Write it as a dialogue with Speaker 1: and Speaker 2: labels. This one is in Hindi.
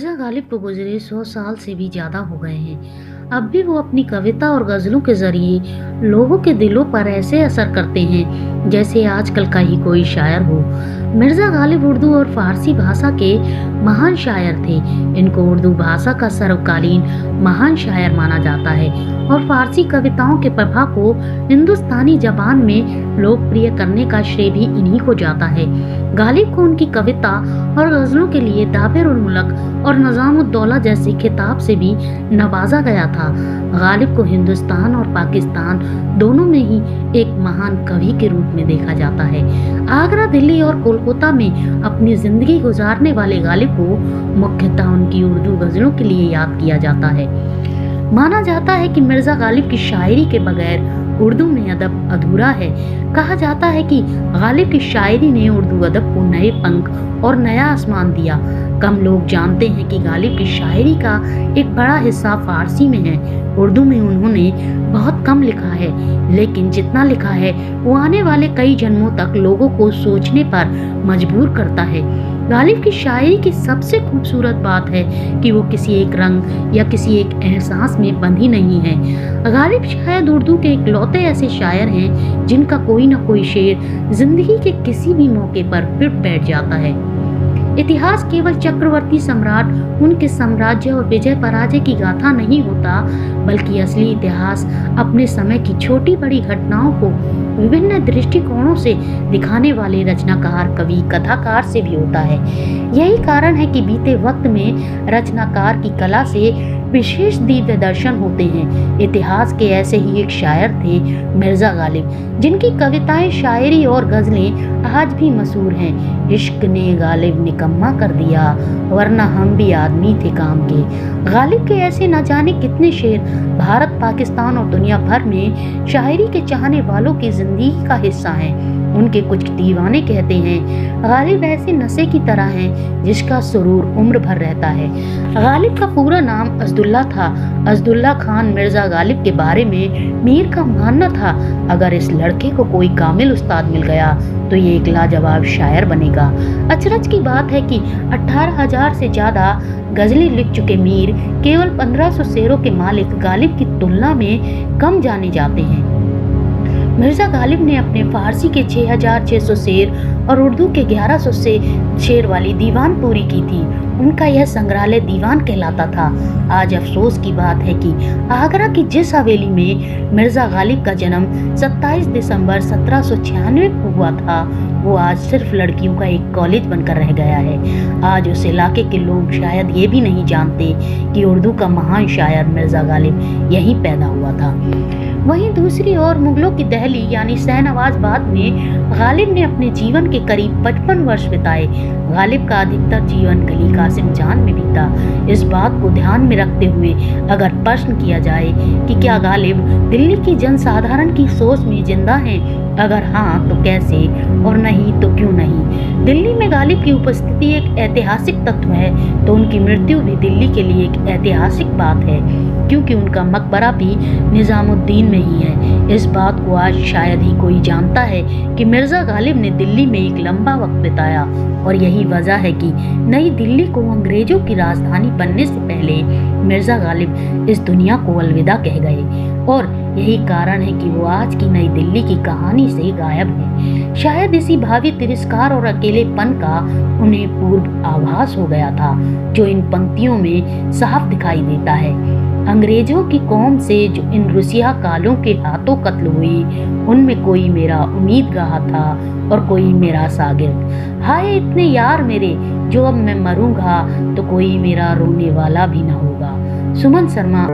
Speaker 1: मिर्ज़ा गालिब को गुज़रे 100 साल से भी ज़्यादा हो गए हैं। अब भी वो अपनी कविता और ग़ज़लों के ज़रिए लोगों के दिलों पर ऐसे असर करते हैं जैसे आजकल का ही कोई शायर हो। मिर्ज़ा गालिब उर्दू और फ़ारसी भाषा के महान शायर थे। इनको उर्दू भाषा का सर्वकालीन महान शायर माना जाता है और फ़ारसी कविताओं के प्रभाव को हिंदुस्तानी ज़बान में लोकप्रिय करने का श्रेय भी इन्हीं को जाता है। गालिब को उनकी कविता और ग़ज़लों के लिए दाबिर-उल-मुल्क और नज़ाम-उद-दौला जैसे खिताब से भी नवाजा गया था। गालिब को हिंदुस्तान और पाकिस्तान दोनों में ही एक महान कवि के रूप में देखा जाता है। आगरा, दिल्ली और कोलकाता में अपनी जिंदगी गुजारने वाले गालिब को मुख्यतः उनकी उर्दू ग़ज़लों के लिए याद किया जाता है। माना जाता है कि मिर्ज़ा गालिब की शायरी के बगैर उर्दू में अदब अधूरा है। कहा जाता है कि गालिब की शायरी ने उर्दू अदब को नए पंख और नया आसमान दिया। कम लोग जानते हैं कि गालिब की शायरी का एक बड़ा हिस्सा फ़ारसी में है। उर्दू में उन्होंने बहुत कम लिखा है, लेकिन जितना लिखा है वो आने वाले कई जन्मों तक लोगों को सोचने पर मजबूर करता है। गालिब की शायरी की सबसे खूबसूरत बात है कि वो किसी एक रंग या किसी एक एहसास में बंधी नहीं है। गालिब शायद उर्दू के इकलौते ऐसे शायर हैं जिनका कोई न कोई शेर जिंदगी के किसी भी मौके पर फिट बैठ जाता है। इतिहास केवल चक्रवर्ती सम्राट, उनके साम्राज्य और विजय पराजय की गाथा नहीं होता, बल्कि असली इतिहास अपने समय की छोटी बड़ी घटनाओं को विभिन्न दृष्टिकोणों से दिखाने वाले रचनाकार, कवि, कथाकार से भी होता है। यही कारण है कि बीते वक्त में रचनाकार की कला से विशेष दिव्य दर्शन होते हैं। इतिहास के ऐसे ही एक शायर थे मिर्ज़ा गालिब, जिनकी कविताएं, शायरी और गज़लें आज भी मशहूर हैं। इश्क ने गालिब निकम्मा कर दिया, वरना हम भी आदमी थे काम के। गालिब के ऐसे न जाने कितने शेर भारत, पाकिस्तान और दुनिया भर में शायरी के चाहने वालों की जिंदगी का हिस्सा हैं। उनके कुछ दीवाने कहते हैं गालिब ऐसे नशे की तरह हैं जिसका सुरूर उम्र भर रहता है। गालिब का पूरा नाम अज़दुल्ला था। अज़दुल्ला खान मिर्ज़ा गालिब के बारे में मीर का मानना था, अगर इस लड़के को कोई कामिल उस्ताद मिल गया तो ये एक लाजवाब शायर बनेगा। अचरज की बात है कि 18,000 से ज़्यादा गज़लें लिख चुके मीर केवल 1500 शेरों के मालिक गालिब की तुलना में कम जाने जाते हैं। मिर्ज़ा गालिब ने अपने फ़ारसी के 6,600 शेर और उर्दू के 1100 से शेर वाली दीवान पूरी की थी। उनका यह संग्रहालय दीवान कहलाता था। आज अफसोस की बात है कि आगरा की जिस हवेली में मिर्ज़ा गालिब का जन्म 27 दिसंबर 1796 को हुआ था, वो आज सिर्फ लड़कियों का एक कॉलेज बनकर रह गया है। आज उस इलाके के लोग शायद ये भी नहीं जानते कि उर्दू का महान शायर मिर्ज़ा गालिब यहीं पैदा हुआ था। वहीं दूसरी ओर मुगलों की दहली यानी शाहनवाज़बाद में गालिब ने अपने जीवन के करीब 55 वर्ष बिताए। गालिब का अधिकतर जीवन गली कासिम जान में बीता। इस बात को ध्यान में रखते हुए अगर प्रश्न किया जाए कि क्या गालिब दिल्ली की जनसाधारण की सोच में जिंदा हैं, अगर हाँ तो कैसे और नहीं तो क्यों नहीं। दिल्ली में गालिब की उपस्थिति एक ऐतिहासिक तत्व है तो उनकी मृत्यु भी दिल्ली के लिए एक ऐतिहासिक बात है, क्योंकि उनका मकबरा भी निज़ामुद्दीन में ही है। इस बात को आज शायद ही कोई जानता है कि मिर्ज़ा गालिब ने दिल्ली में एक लंबा वक्त बिताया और यही वजह है कि नई दिल्ली को अंग्रेजों की राजधानी बनने से पहले मिर्ज़ा गालिब इस दुनिया को अलविदा कह गए और यही कारण है कि वो आज की नई दिल्ली की कहानी से गायब है। शायद इसी भावी तिरस्कार और अकेलेपन का उन्हें पूर्व आभास हो गया था, जो इन पंक्तियों में साफ दिखाई देता है। अंग्रेजों की कौम से जो इन रुसिया कालों के हाथों कत्ल हुई, उनमें कोई मेरा उम्मीदगाह था और कोई मेरा सागिर्द। हाय इतने यार मेरे, जो अब मैं मरूंगा तो कोई मेरा रोने वाला भी ना होगा। सुमन शर्मा।